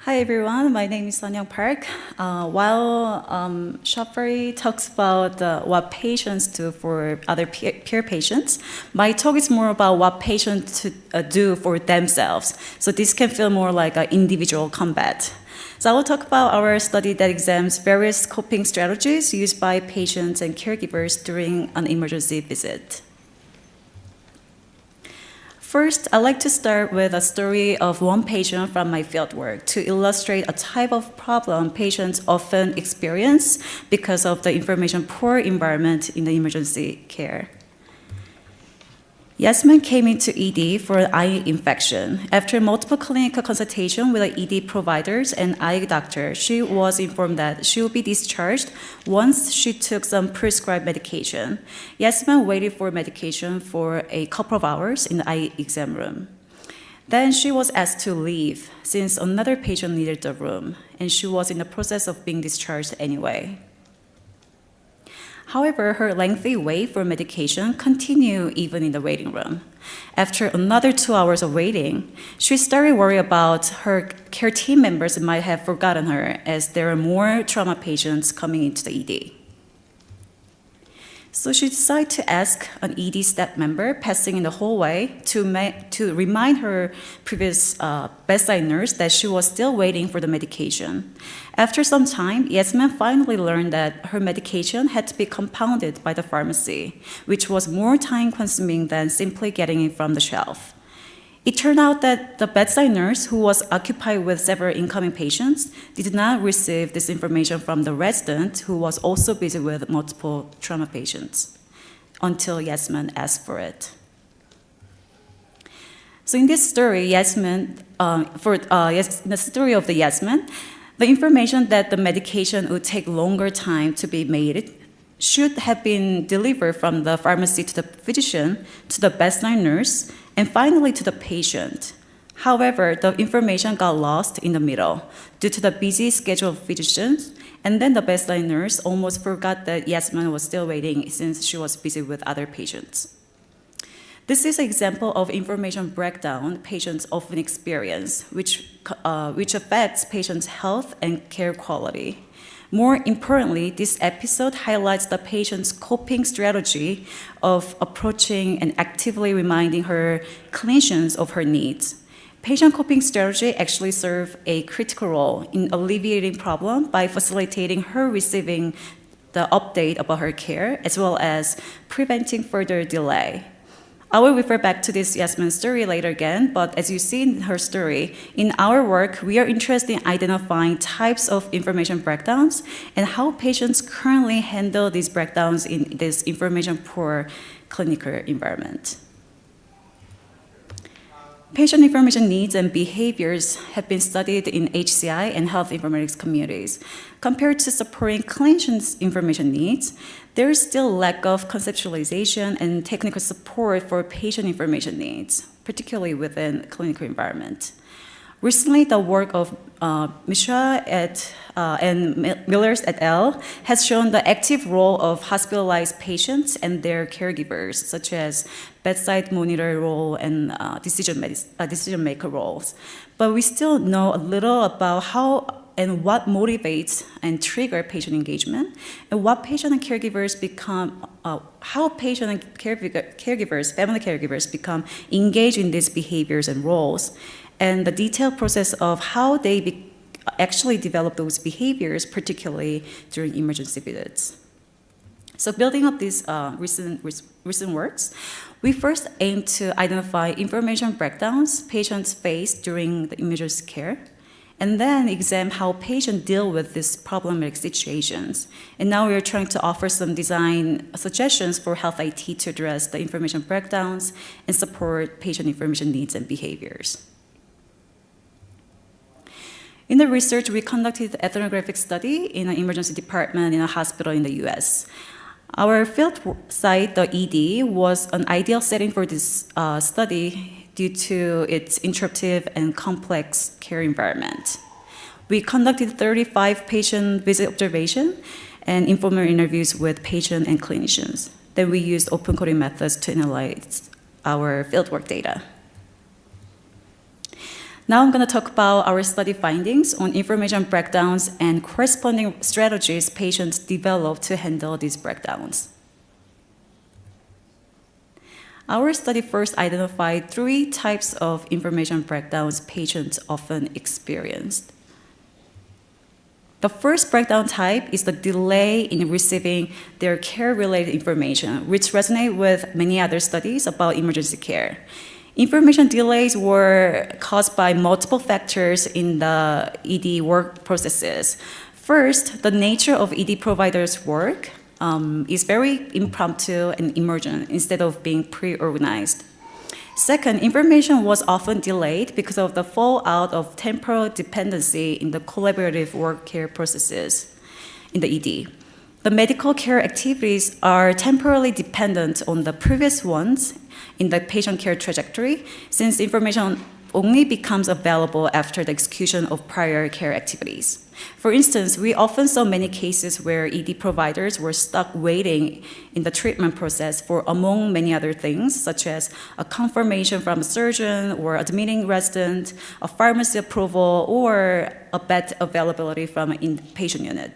Hi everyone, my name is Sunyoung Park. While Shafari talks about what patients do for other peer patients, my talk is more about what patients do for themselves. So this can feel more like an individual combat. So I will talk about our study that examines various coping strategies used by patients and caregivers during an emergency visit. First, I'd like to start with a story of one patient from my fieldwork to illustrate a type of problem patients often experience because of the information-poor environment in the emergency care. Yasmin came into ED for an eye infection. After multiple clinical consultations with the ED providers and eye doctor, she was informed that she would be discharged once she took some prescribed medication. Yasmin waited for medication for a couple of hours in the eye exam room. Then she was asked to leave since another patient needed the room, and she was in the process of being discharged anyway. However, her lengthy wait for medication continued even in the waiting room. After another 2 hours of waiting, she started worrying about her care team members might have forgotten her as there are more trauma patients coming into the ED. So she decided to ask an ED staff member passing in the hallway to remind her previous bedside nurse that she was still waiting for the medication. After some time, Yasmin finally learned that her medication had to be compounded by the pharmacy, which was more time-consuming than simply getting it from the shelf. It turned out that the bedside nurse, who was occupied with several incoming patients, did not receive this information from the resident, who was also busy with multiple trauma patients, until Yasmin asked for it. So in this story, the story of the Yasmin, the information that the medication would take longer time to be made should have been delivered from the pharmacy to the physician, to the bedside nurse, and finally to the patient. However, the information got lost in the middle due to the busy schedule of physicians, and then the bedside nurse almost forgot that Yasmin was still waiting since she was busy with other patients. This is an example of information breakdown patients often experience, which affects patients' health and care quality. More importantly, this episode highlights the patient's coping strategy of approaching and actively reminding her clinicians of her needs. Patient coping strategy actually serve a critical role in alleviating problem by facilitating her receiving the update about her care, as well as preventing further delay. I will refer back to this Yasmin story later again, but as you see in her story, in our work, we are interested in identifying types of information breakdowns and how patients currently handle these breakdowns in this information-poor clinical environment. Patient information needs and behaviors have been studied in HCI and health informatics communities. Compared to supporting clinicians' information needs, there is still lack of conceptualization and technical support for patient information needs, particularly within clinical environment. Recently, the work of Mishra and Millers et al. Has shown the active role of hospitalized patients and their caregivers, such as bedside monitor role and decision maker roles. But we still know a little about how and what motivates and trigger patient engagement, and what patient and caregivers become, how patient and caregivers, family caregivers become engaged in these behaviors and roles, and the detailed process of how they actually develop those behaviors, particularly during emergency visits. So building up these recent works, we first aim to identify information breakdowns patients face during the emergency care, and then examine how patients deal with these problematic situations. And now we are trying to offer some design suggestions for health IT to address the information breakdowns and support patient information needs and behaviors. In the research, we conducted an ethnographic study in an emergency department in a hospital in the US. Our field site, the ED, was an ideal setting for this study due to its interruptive and complex care environment. We conducted 35 patient visit observation and informal interviews with patients and clinicians. Then we used open coding methods to analyze our fieldwork data. Now I'm going to talk about our study findings on information breakdowns and corresponding strategies patients develop to handle these breakdowns. Our study first identified 3 types of information breakdowns patients often experienced. The first breakdown type is the delay in receiving their care-related information, which resonate with many other studies about emergency care. Information delays were caused by multiple factors in the ED work processes. First, the nature of ED providers' work is very impromptu and emergent instead of being pre-organized. Second, information was often delayed because of the fallout of temporal dependency in the collaborative work care processes in the ED. The medical care activities are temporarily dependent on the previous ones in the patient care trajectory, since information only becomes available after the execution of prior care activities. For instance, we often saw many cases where ED providers were stuck waiting in the treatment process for, among many other things, such as a confirmation from a surgeon or admitting resident, a pharmacy approval, or a bed availability from an inpatient unit,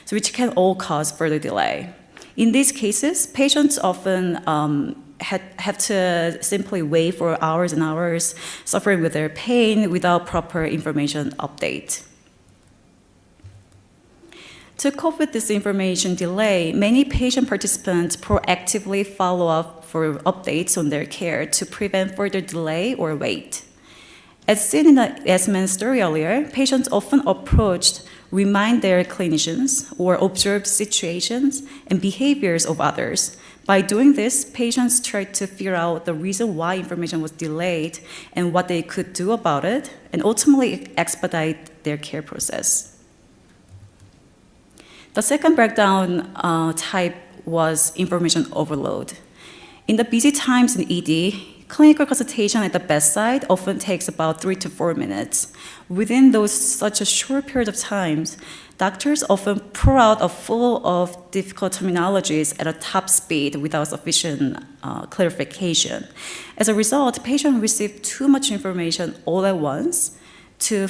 so which can all cause further delay. In these cases, patients often have to simply wait for hours and hours, suffering with their pain without proper information update. To cope with this information delay, many patient participants proactively follow up for updates on their care to prevent further delay or wait. As seen in the S-Man story earlier, patients often approached, remind their clinicians, or observed situations and behaviors of others. By doing this, patients tried to figure out the reason why information was delayed and what they could do about it, and ultimately expedite their care process. The second breakdown type was information overload. In the busy times in ED, clinical consultation at the bedside often takes about 3 to 4 minutes. Within such a short period of time, doctors often pour out a full of difficult terminologies at a top speed without sufficient clarification. As a result, patients receive too much information all at once to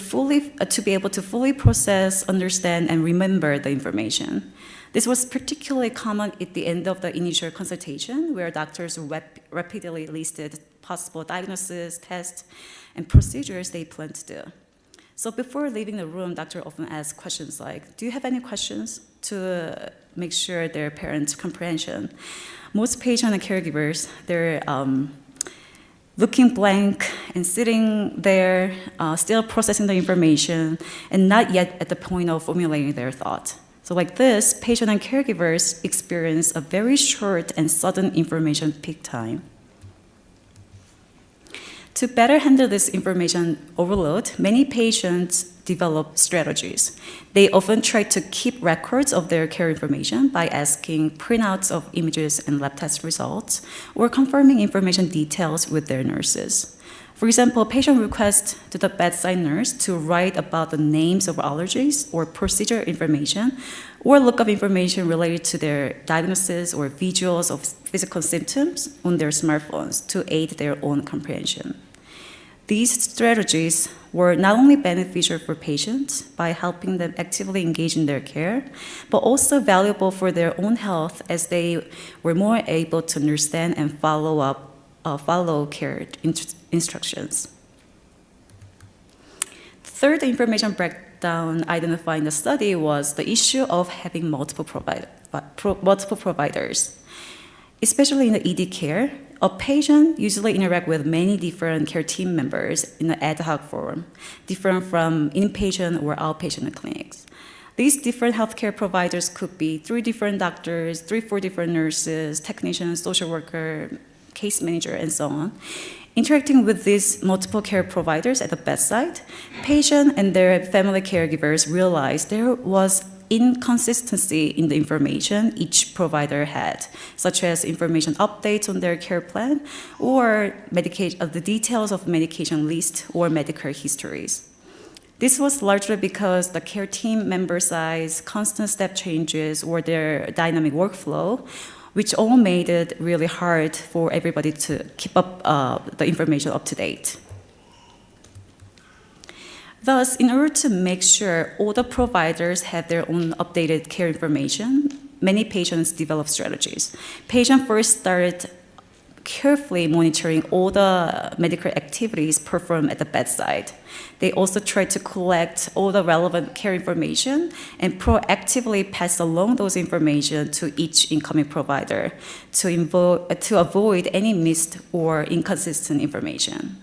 be able to fully process, understand, and remember the information. This was particularly common at the end of the initial consultation, where doctors rapidly listed possible diagnoses, tests, and procedures they plan to do. So before leaving the room, doctor often asks questions like, do you have any questions, to make sure their parents' comprehension. Most patients and caregivers, they're looking blank and sitting there, still processing the information, and not yet at the point of formulating their thought. So like this, patients and caregivers experience a very short and sudden information peak time. To better handle this information overload, many patients develop strategies. They often try to keep records of their care information by asking printouts of images and lab test results, or confirming information details with their nurses. For example, a patient requests to the bedside nurse to write about the names of allergies or procedure information, or look up information related to their diagnosis or visuals of physical symptoms on their smartphones to aid their own comprehension. These strategies were not only beneficial for patients by helping them actively engage in their care, but also valuable for their own health, as they were more able to understand and follow care instructions. Third information breakdown identified in the study was the issue of having multiple providers. Especially in the ED care, a patient usually interacts with many different care team members in an ad hoc form, different from inpatient or outpatient clinics. These different healthcare providers could be 3 different doctors, 3-4 different nurses, technicians, social worker, case manager, and so on. Interacting with these multiple care providers at the bedside, patients and their family caregivers realized there was inconsistency in the information each provider had, such as information updates on their care plan, or the details of medication list or medical histories. This was largely because the care team member size, constant step changes, or their dynamic workflow, which all made it really hard for everybody to keep up the information up to date. Thus, in order to make sure all the providers have their own updated care information, many patients develop strategies. Patients first started carefully monitoring all the medical activities performed at the bedside. They also tried to collect all the relevant care information and proactively pass along those information to each incoming provider to avoid any missed or inconsistent information.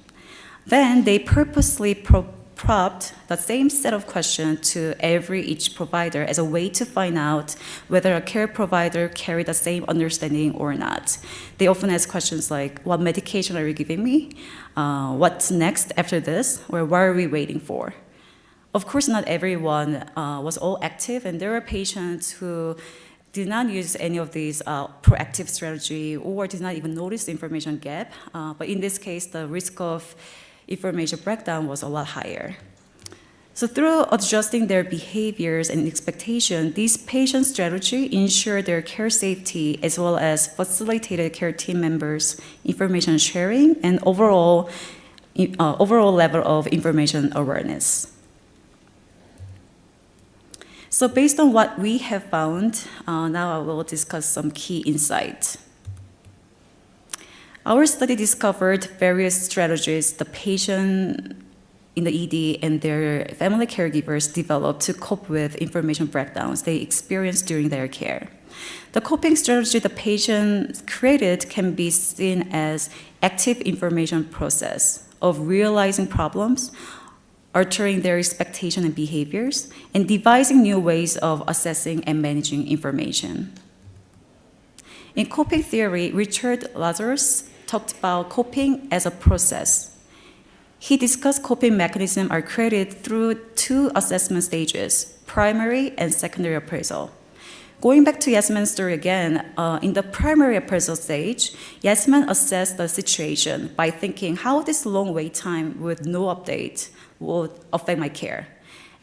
Then they purposely propped the same set of questions to each provider as a way to find out whether a care provider carried the same understanding or not. They often ask questions like, what medication are you giving me? What's next after this? Or what are we waiting for? Of course, not everyone was all active, and there were patients who did not use any of these proactive strategy or did not even notice the information gap. But in this case, the risk of information breakdown was a lot higher. So through adjusting their behaviors and expectations, these patient strategy ensured their care safety as well as facilitated care team members' information sharing and overall level of information awareness. So based on what we have found, now I will discuss some key insights. Our study discovered various strategies the patient in the ED and their family caregivers developed to cope with information breakdowns they experienced during their care. The coping strategy the patient created can be seen as active information process of realizing problems, altering their expectation and behaviors, and devising new ways of assessing and managing information. In coping theory, Richard Lazarus talked about coping as a process. He discussed coping mechanisms are created through two assessment stages, primary and secondary appraisal. Going back to Yasmin's story again, in the primary appraisal stage, Yasmin assessed the situation by thinking how this long wait time with no update would affect my care,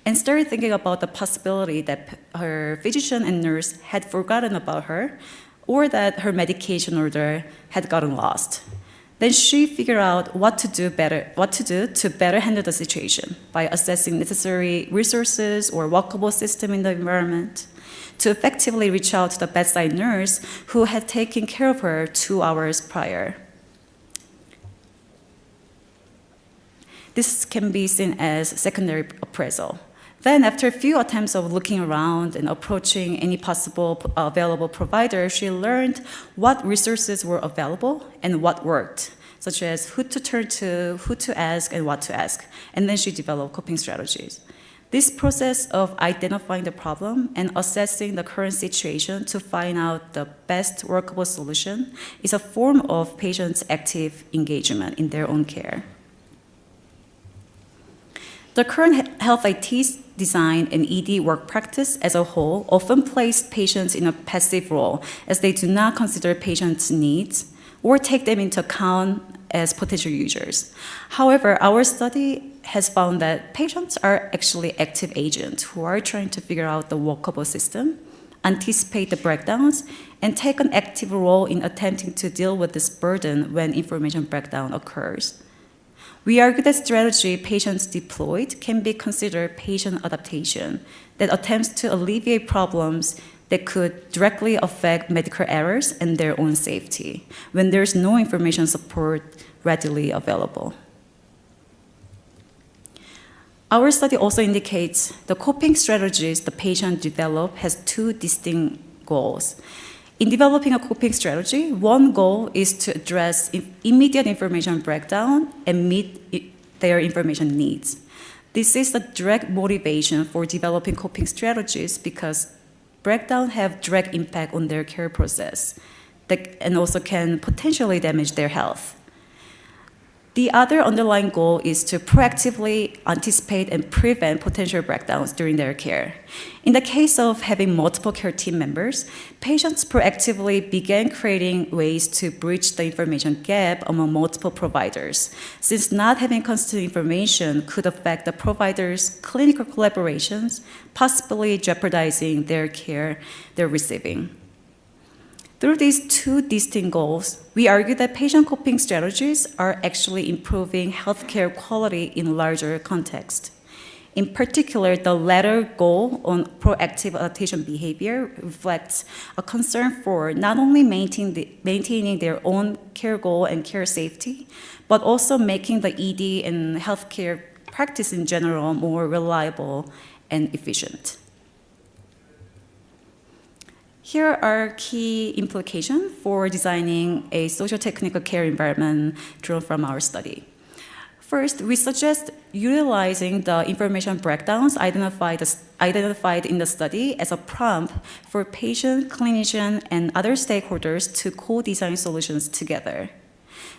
and started thinking about the possibility that her physician and nurse had forgotten about her, or that her medication order had gotten lost. Then she figured out what to do to better handle the situation by assessing necessary resources or walkable system in the environment to effectively reach out to the bedside nurse who had taken care of her 2 hours prior. This can be seen as secondary appraisal. Then, after a few attempts of looking around and approaching any possible available provider, she learned what resources were available and what worked, such as who to turn to, who to ask, and what to ask. And then she developed coping strategies. This process of identifying the problem and assessing the current situation to find out the best workable solution is a form of patients' active engagement in their own care. The current health IT design and ED work practice as a whole often place patients in a passive role as they do not consider patients' needs or take them into account as potential users. However, our study has found that patients are actually active agents who are trying to figure out the workable system, anticipate the breakdowns, and take an active role in attempting to deal with this burden when information breakdown occurs. We argue that strategy patients deployed can be considered patient adaptation that attempts to alleviate problems that could directly affect medical errors and their own safety when there's no information support readily available. Our study also indicates the coping strategies the patient developed has two distinct goals. In developing a coping strategy, one goal is to address immediate information breakdown and meet their information needs. This is the direct motivation for developing coping strategies because breakdown have direct impact on their care process and also can potentially damage their health. The other underlying goal is to proactively anticipate and prevent potential breakdowns during their care. In the case of having multiple care team members, patients proactively began creating ways to bridge the information gap among multiple providers, since not having constant information could affect the providers' clinical collaborations, possibly jeopardizing their care they're receiving. Through these two distinct goals, we argue that patient coping strategies are actually improving healthcare quality in larger context. In particular, the latter goal on proactive adaptation behavior reflects a concern for not only maintaining their own care goal and care safety, but also making the ED and healthcare practice in general more reliable and efficient. Here are key implications for designing a socio-technical care environment drawn from our study. First, we suggest utilizing the information breakdowns identified in the study as a prompt for patient, clinician, and other stakeholders to co-design solutions together.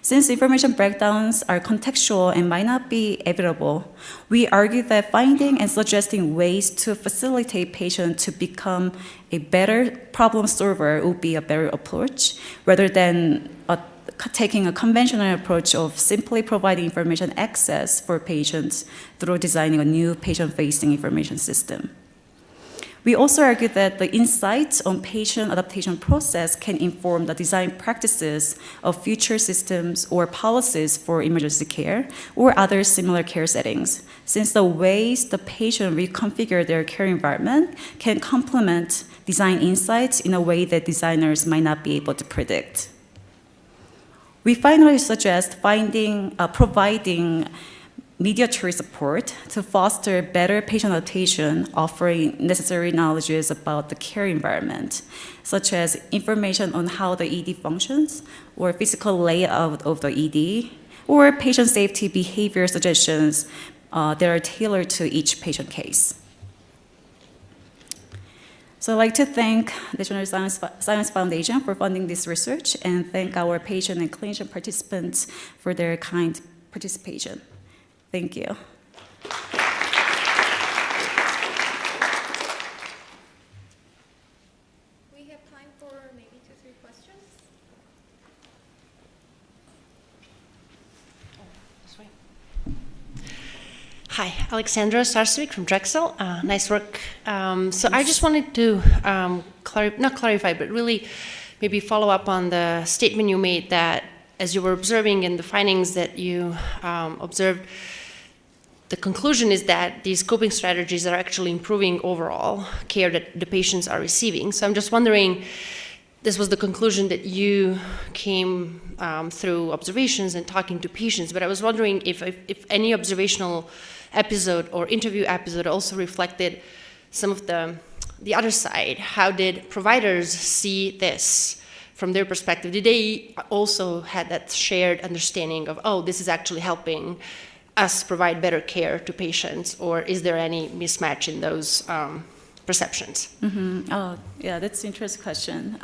Since information breakdowns are contextual and might not be available, we argue that finding and suggesting ways to facilitate patients to become a better problem solver would be a better approach, rather than taking a conventional approach of simply providing information access for patients through designing a new patient-facing information system. We also argue that the insights on patient adaptation process can inform the design practices of future systems or policies for emergency care or other similar care settings, since the ways the patient reconfigure their care environment can complement design insights in a way that designers might not be able to predict. We finally suggest providing mediatory support to foster better patient adaptation, offering necessary knowledges about the care environment, such as information on how the ED functions, or physical layout of the ED, or patient safety behavior suggestions that are tailored to each patient case. So I'd like to thank the National Science Foundation for funding this research, and thank our patient and clinician participants for their kind participation. Thank you. We have time for maybe 2-3 questions. This way. Hi, Alexandra Sarcevic from Drexel. Nice work. So I just wanted to not clarify, but really maybe follow up on the statement you made that as you were observing in the findings that you observed, the conclusion is that these coping strategies are actually improving overall care that the patients are receiving. So I'm just wondering, this was the conclusion that you came through observations and talking to patients, but I was wondering if any observational episode or interview episode also reflected some of the other side. How did providers see this from their perspective? Did they also have that shared understanding of, oh, this is actually helping us provide better care to patients, or is there any mismatch in those perceptions? Mm-hmm. Oh, yeah, that's an interesting question.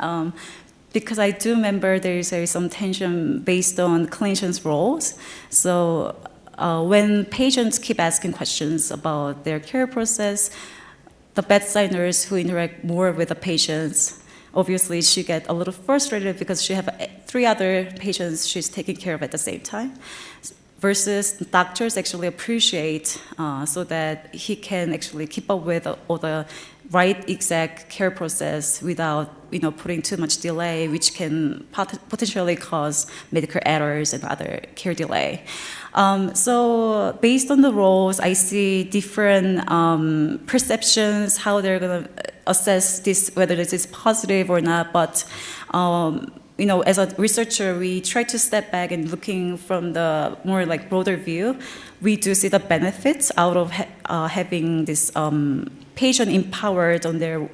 Because I do remember there is some tension based on clinicians' roles. So when patients keep asking questions about their care process, the bedside nurse who interact more with the patients, obviously she get a little frustrated because she have 3 other patients she's taking care of at the same time. Versus doctors actually appreciate so that he can actually keep up with all the right exact care process without putting too much delay, which can potentially cause medical errors and other care delay. So based on the roles, I see different perceptions, how they're going to assess this, whether this is positive or not. But as a researcher, we try to step back and looking from the more like broader view. We do see the benefits out of having this patient empowered on their,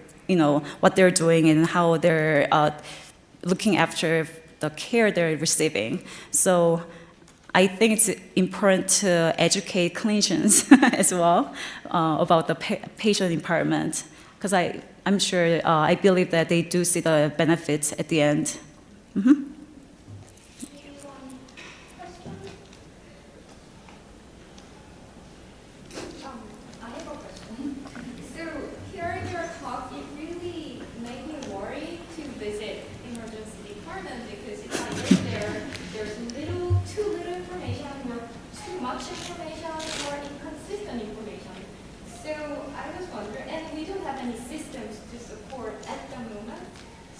what they're doing and how they're looking after the care they're receiving. So I think it's important to educate clinicians as well about the patient empowerment, because I'm sure, I believe that they do see the benefits at the end. Mm-hmm. I have a question. So hearing your talk, it really made me worry to visit emergency department, because if I get there, there's too little information, or too much information, or inconsistent information. So I was wondering, and we don't have any systems to support at the moment.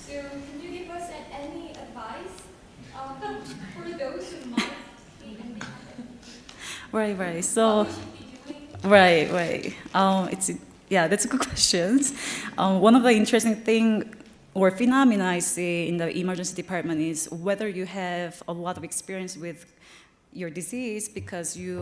So can you give us any advice for those who might be independent? Right. So, Right, right. That's a good question. One of the interesting thing or phenomena I see in the emergency department is whether you have a lot of experience with your disease because you